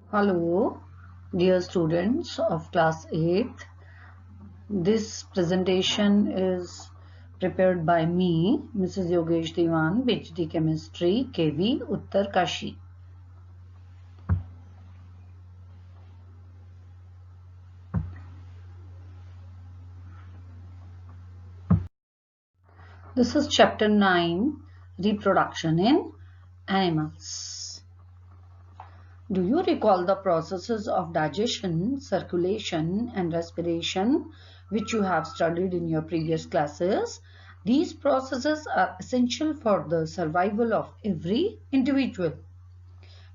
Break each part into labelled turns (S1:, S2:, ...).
S1: Hello, dear students of class 8th. This presentation is prepared by me, Mrs. Yogesh Diwan, PhD Chemistry, KV, Uttar Kashi. This is chapter 9, Reproduction in Animals. Do you recall the processes of digestion, circulation, and respiration which you have studied in your previous classes? These processes are essential for the survival of every individual.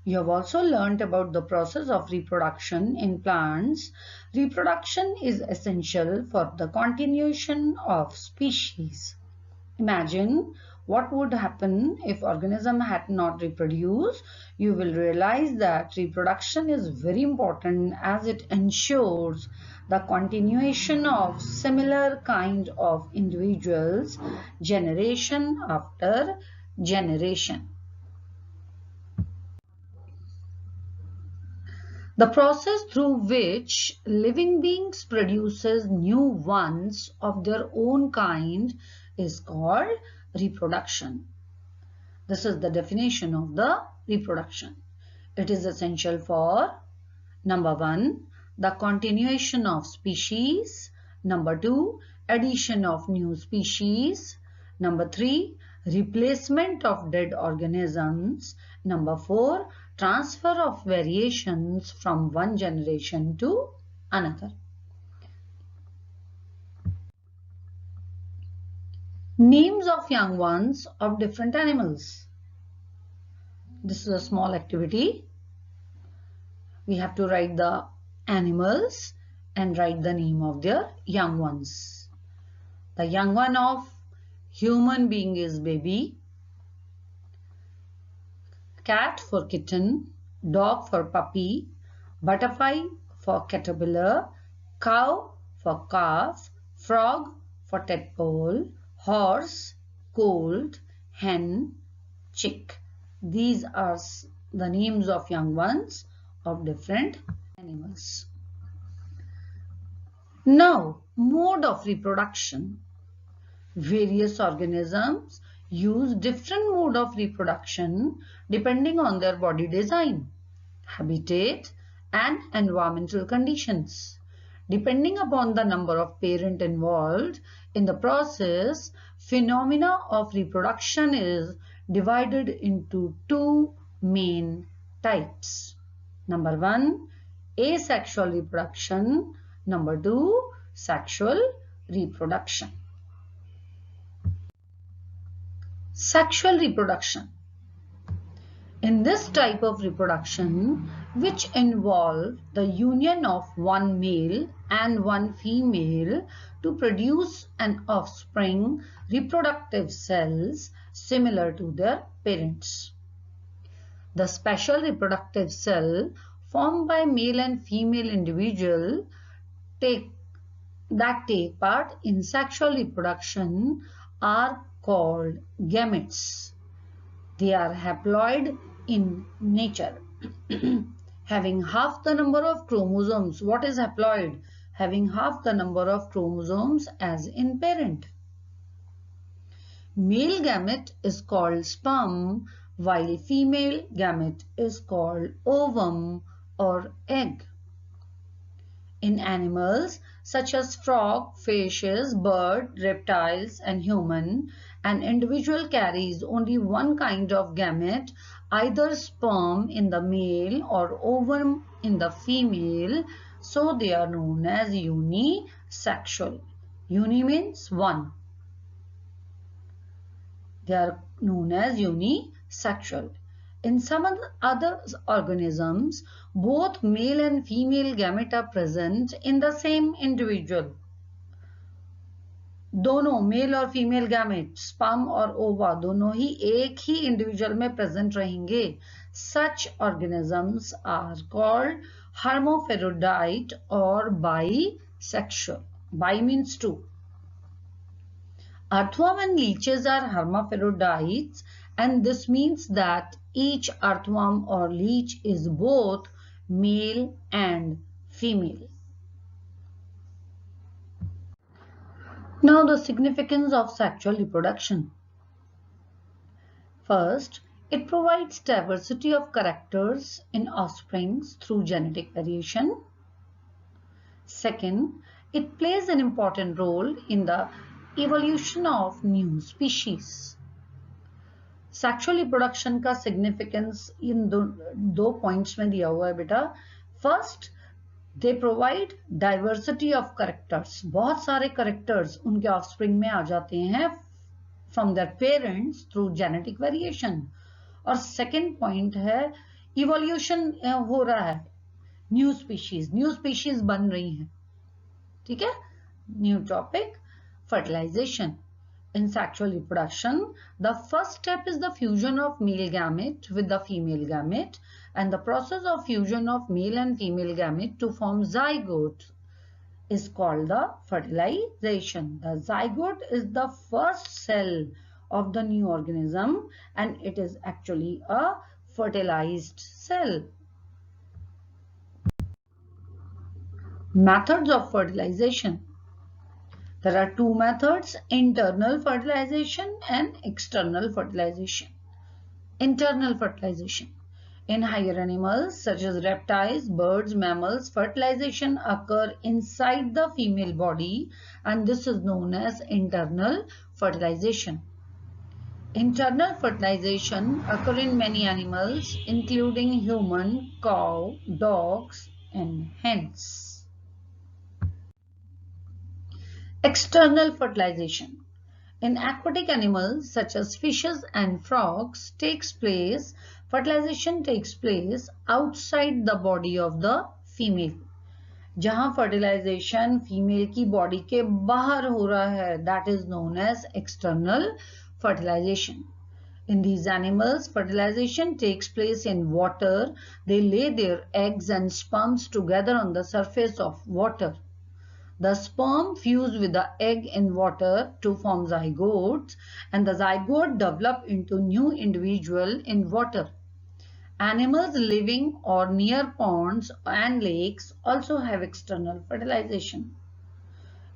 S1: You have also learnt about the process of reproduction in plants. Reproduction is essential for the continuation of species. Imagine what would happen if organism had not reproduced. You will realize that reproduction is very important as it ensures the continuation of similar kind of individuals generation after generation. The process through which living beings produces new ones of their own kind is called reproduction. This is the definition of the reproduction. It is essential for number 1, the continuation of species, number 2, addition of new species, number 3, replacement of dead organisms, number 4, transfer of variations from one generation to another. Names of young ones of different animals. This is a small activity. We have to write the animals and write the name of their young ones. The young one of human being is baby, cat for kitten, dog for puppy, butterfly for caterpillar, cow for calf, frog for tadpole, horse, colt, hen, chick. These are the names of young ones of different animals. Now, mode of reproduction. Various organisms use different mode of reproduction depending on their body design, habitat, and environmental conditions. Depending upon the number of parents involved in the process, phenomena of reproduction is divided into two main types. Number 1, asexual reproduction. Number 2, sexual reproduction. Sexual reproduction. In this type of reproduction, which involve the union of one male and one female to produce an offspring, reproductive cells similar to their parents. The special reproductive cell formed by male and female individual that take part in sexual reproduction are called gametes. They are haploid in nature. Having half the number of chromosomes. What is haploid? Having half the number of chromosomes as in parent. Male gamete is called sperm, while female gamete is called ovum or egg. In animals such as frog, fishes, bird, reptiles, and human, an individual carries only one kind of gamete, either sperm in the male or ovum in the female, so they are known as unisexual. Uni means one. They are known as unisexual. In some other organisms, both male and female gamete are present in the same individual. दोनों mail और female gamete sperm और ओवा दोनों ही एक ही individual में present रहेंगे. Such organisms are called hermaphrodite or bisexual. Bi means two. Earthworm and leeches are hermaphrodites, and this means that each earthworm or leech is both male and female. Now the significance of sexual reproduction. First, it provides diversity of characters in offspring through genetic variation. Second, it plays an important role in the evolution of new species. Sexual reproduction का significance इन दो points में दिया हुआ है बेटा. First, they provide diversity of characters. बहुत सारे characters उनके ऑफस्प्रिंग में आ जाते हैं from their parents through genetic variation. और सेकेंड पॉइंट है इवोल्यूशन हो रहा है, न्यू स्पीशीज बन रही हैं. ठीक है. New topic, fertilization. In sexual reproduction, the first step is the fusion of male gamete with the female gamete, and the process of fusion of male and female gamete to form zygote is called the fertilization. The zygote is the first cell of the new organism and it is actually a fertilized cell. Methods of fertilization. There are two methods, internal fertilization and external fertilization. Internal fertilization. In higher animals such as reptiles, birds, mammals, fertilization occur inside the female body and this is known as internal fertilization. Internal fertilization occur in many animals including human, cow, dogs and hens. External fertilization. In aquatic animals such as fishes and frogs fertilization takes place outside the body of the female. जहां fertilization female की body के बाहर हो रहा है, that is known as external fertilization. In these animals, fertilization takes place in water. They lay their eggs and sperms together on the surface of water. The sperm fuse with the egg in water to form zygotes and the zygote develop into new individual in water. Animals living or near ponds and lakes also have external fertilization.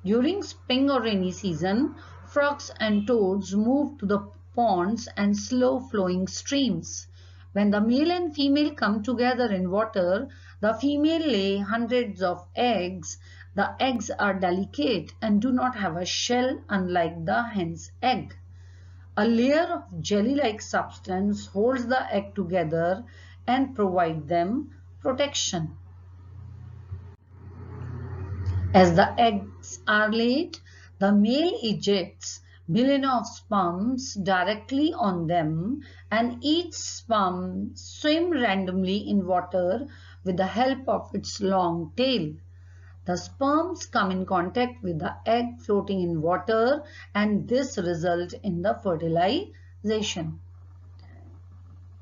S1: During spring or rainy season, frogs and toads move to the ponds and slow flowing streams. When the male and female come together in water, the female lay hundreds of eggs. The eggs are delicate and do not have a shell unlike the hen's egg. A layer of jelly-like substance holds the egg together and provides them protection. As the eggs are laid, the male ejects billion of sperms directly on them and each sperm swims randomly in water with the help of its long tail. The sperms come in contact with the egg floating in water and this results in the fertilization.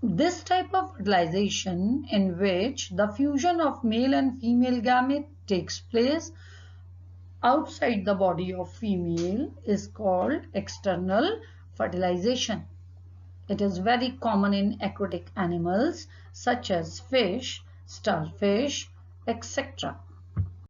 S1: This type of fertilization in which the fusion of male and female gamete takes place outside the body of female is called external fertilization. It is very common in aquatic animals such as fish, starfish, etc.